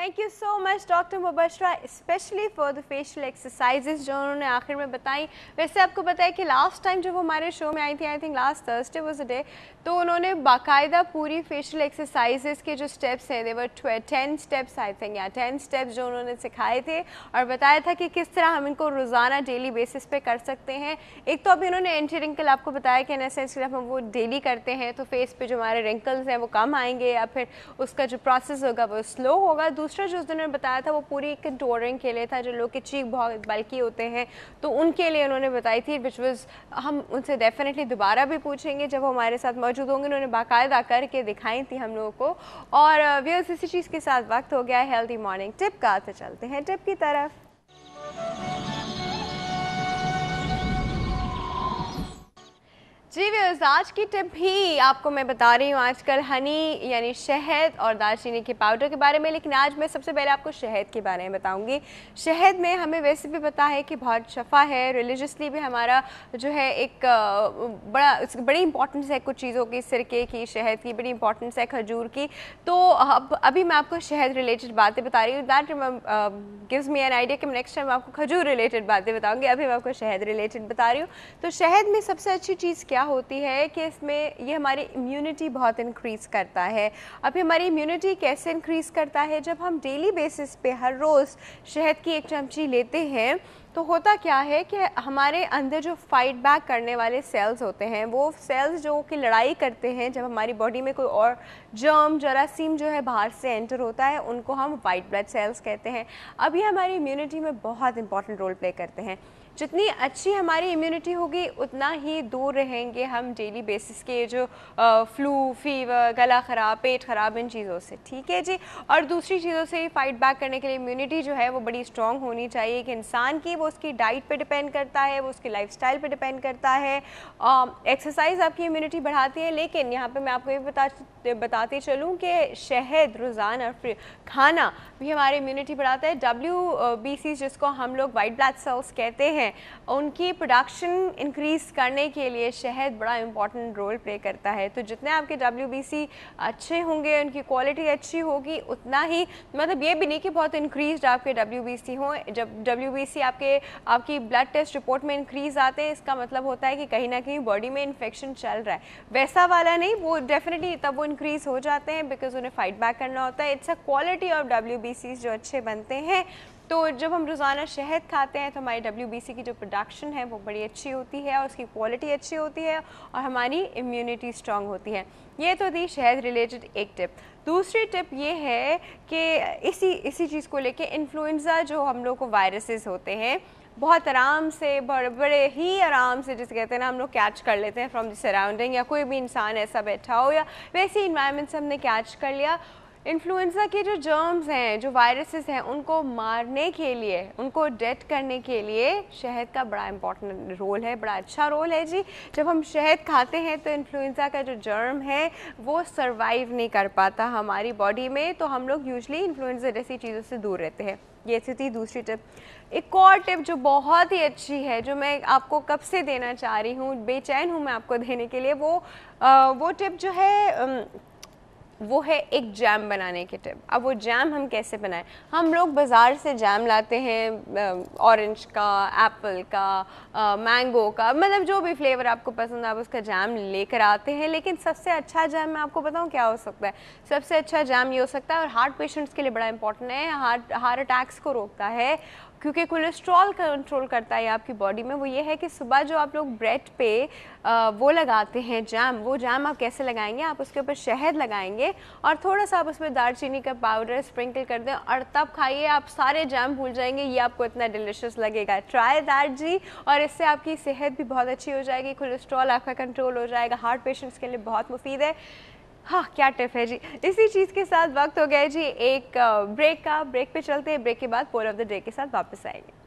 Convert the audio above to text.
Thank you so much doctor Mubashra, specially for the facial exercises जो उन्होंने आखिर में बताई। वैसे आपको पता है कि लास्ट टाइम जब वो हमारे शो में आई थी, I think last Thursday was the day, तो उन्होंने बाकायदा पूरी फेशियल एक्सरसाइजेज के जो स्टेप्स हैं, देवर 10 स्टेप्स आई थिंक, या 10 स्टेप्स जो उन्होंने सिखाए थे और बताया था कि किस तरह हम इनको रोज़ाना डेली बेसिस पे कर सकते हैं। एक तो अभी उन्होंने एंटी रिंकल आपको बताया कि इन सेंस जब हम वो डेली करते हैं तो फेस पे जो हमारे रिंकल्स हैं वो कम आएंगे या फिर उसका जो प्रोसेस होगा वो स्लो होगा। दूसरा जो उन्होंने बताया था वो पूरी कंटूरिंग के लिए था, जो लोग के चीक बहुत बल्कि होते हैं तो उनके लिए उन्होंने बताई थी, विच वाज हम उनसे डेफिनेटली दोबारा भी पूछेंगे जब वो हमारे साथ मौजूद होंगे। उन्होंने बाकायदा करके दिखाई थी हम लोगों को। और व्यूअर्स, इसी चीज़ के साथ वक्त हो गया है हेल्दी मॉर्निंग टिप का, तो चलते हैं टिप की तरफ। जी व्यूअर्स, आज की टिप ही आपको मैं बता रही हूँ आजकल हनी यानी शहद और दालचीनी के पाउडर के बारे में, लेकिन आज मैं सबसे पहले आपको शहद के बारे में बताऊंगी। शहद में हमें वैसे भी पता है कि बहुत शफा है, रिलीजियसली भी हमारा जो है एक बड़ी इंपॉर्टेंस है कुछ चीज़ों की, सिरके की, शहद की बड़ी इंपॉर्टेंस है, खजूर की। तो अभी मैं आपको शहद रिलेटेड बातें बता रही हूँ। That gives me an idea कि नेक्स्ट टाइम आपको खजूर रिलेटेड बातें बताऊँगी। अभी मैं आपको शहद रिलेटेड बता रही हूँ। तो शहद में सबसे अच्छी चीज़ क्या होती है कि इसमें ये हमारी इम्यूनिटी बहुत इंक्रीज़ करता है। अभी हमारी इम्यूनिटी कैसे इंक्रीज़ करता है? जब हम डेली बेसिस पे हर रोज़ शहद की एक चमची लेते हैं तो होता क्या है कि हमारे अंदर जो फाइट बैक करने वाले सेल्स होते हैं, वो सेल्स जो कि लड़ाई करते हैं जब हमारी बॉडी में कोई और जर्म जरासीम जो है बाहर से एंटर होता है, उनको हम वाइट ब्लड सेल्स कहते हैं। अब ये हमारी इम्यूनिटी में बहुत इंपॉर्टेंट रोल प्ले करते हैं। जितनी अच्छी हमारी इम्यूनिटी होगी उतना ही दूर रहेंगे हम डेली बेसिस के जो फ्लू, फीवर, गला ख़राब, पेट ख़राब, इन चीज़ों से। ठीक है जी। और दूसरी चीज़ों से फाइट बैक करने के लिए इम्यूनिटी जो है वो बड़ी स्ट्रॉन्ग होनी चाहिए एक इंसान की। वो उसकी डाइट पे डिपेंड करता है, वो उसकी लाइफस्टाइल पे डिपेंड करता है। एक्सरसाइज आपकी इम्यूनिटी बढ़ाती है, लेकिन यहाँ पे मैं आपको ये बताती चलूँ कि शहद रोज़ाना खाना भी हमारी इम्यूनिटी बढ़ाता है। WBC जिसको हम लोग वाइट ब्लड सेल्स कहते हैं, उनकी प्रोडक्शन इंक्रीज़ करने के लिए शहद बड़ा इंपॉर्टेंट रोल प्ले करता है। तो जितने आपके WBC अच्छे होंगे, उनकी क्वालिटी अच्छी होगी, उतना ही, मतलब ये भी नहीं कि बहुत इंक्रीज्ड आपके WBC हों। जब WBC आपकी ब्लड टेस्ट रिपोर्ट में इंक्रीज़ आते हैं, इसका मतलब होता है कि कहीं ना कहीं बॉडी में इन्फेक्शन चल रहा है। वैसा वाला नहीं, वो डेफिनेटली तब वो इंक्रीज़ हो जाते हैं बिकॉज उन्हें फाइट बैक करना होता है। It's a quality of WBC जो अच्छे बनते हैं। तो जब हम रोज़ाना शहद खाते हैं तो हमारी WBC की जो प्रोडक्शन है वो बड़ी अच्छी होती है और उसकी क्वालिटी अच्छी होती है और हमारी इम्यूनिटी स्ट्रांग होती है। ये तो थी शहद रिलेटेड एक टिप। दूसरी टिप ये है कि इसी चीज़ को लेके इन्फ्लुएंज़ा जो हम लोग को वायरसेस होते हैं, बहुत आराम से, बड़े ही आराम से, जिसे कहते हैं ना, हम लोग कैच कर लेते हैं फ्रॉम द सराउंडिंग, या कोई भी इंसान ऐसा बैठा हो या वैसे इन्वायरमेंट से हमने कैच कर लिया। इन्फ्लुएंज़ा के जो जर्म्स हैं, जो वायरसेस हैं, उनको मारने के लिए, उनको डेड करने के लिए शहद का बड़ा इंपॉर्टेंट रोल है, बड़ा अच्छा रोल है जी। जब हम शहद खाते हैं तो इन्फ्लुएंज़ा का जो जर्म है वो सरवाइव नहीं कर पाता हमारी बॉडी में, तो हम लोग यूजुअली इन्फ्लुएंज़ा जैसी चीज़ों से दूर रहते हैं। ये थी दूसरी टिप। एक और टिप जो बहुत ही अच्छी है, जो मैं आपको कब से देना चाह रही हूँ, बेचैन हूँ मैं आपको देने के लिए, वो टिप जो है वो है एक जैम बनाने की टिप। अब वो जैम हम कैसे बनाएं? हम लोग बाज़ार से जैम लाते हैं, ऑरेंज का, एप्पल का, मैंगो का, मतलब जो भी फ्लेवर आपको पसंद है आप उसका जैम लेकर आते हैं। लेकिन सबसे अच्छा जैम मैं आपको बताऊं क्या हो सकता है? सबसे अच्छा जैम ये हो सकता है, और हार्ट पेशेंट्स के लिए बड़ा इंपॉर्टेंट है, हार्ट अटैक्स को रोकता है क्योंकि कोलेस्ट्रॉल कंट्रोल करता है आपकी बॉडी में। वो ये है कि सुबह जो आप लोग ब्रेड पे वो लगाते हैं जैम, वो जैम आप कैसे लगाएंगे? आप उसके ऊपर शहद लगाएंगे और थोड़ा सा आप उसमें दालचीनी का पाउडर स्प्रिंकल कर दें और तब खाइए। आप सारे जैम भूल जाएंगे, ये आपको इतना डिलिशियस लगेगा। ट्राई दैट जी। और इससे आपकी सेहत भी बहुत अच्छी हो जाएगी, कोलेस्ट्रॉल आपका कंट्रोल हो जाएगा, हार्ट पेशेंट्स के लिए बहुत मुफीद है। हाँ, क्या टिप है जी। इसी चीज़ के साथ वक्त हो गया जी एक ब्रेक का। ब्रेक पे चलते हैं, ब्रेक के बाद पोल ऑफ द डे के साथ वापस आएंगे।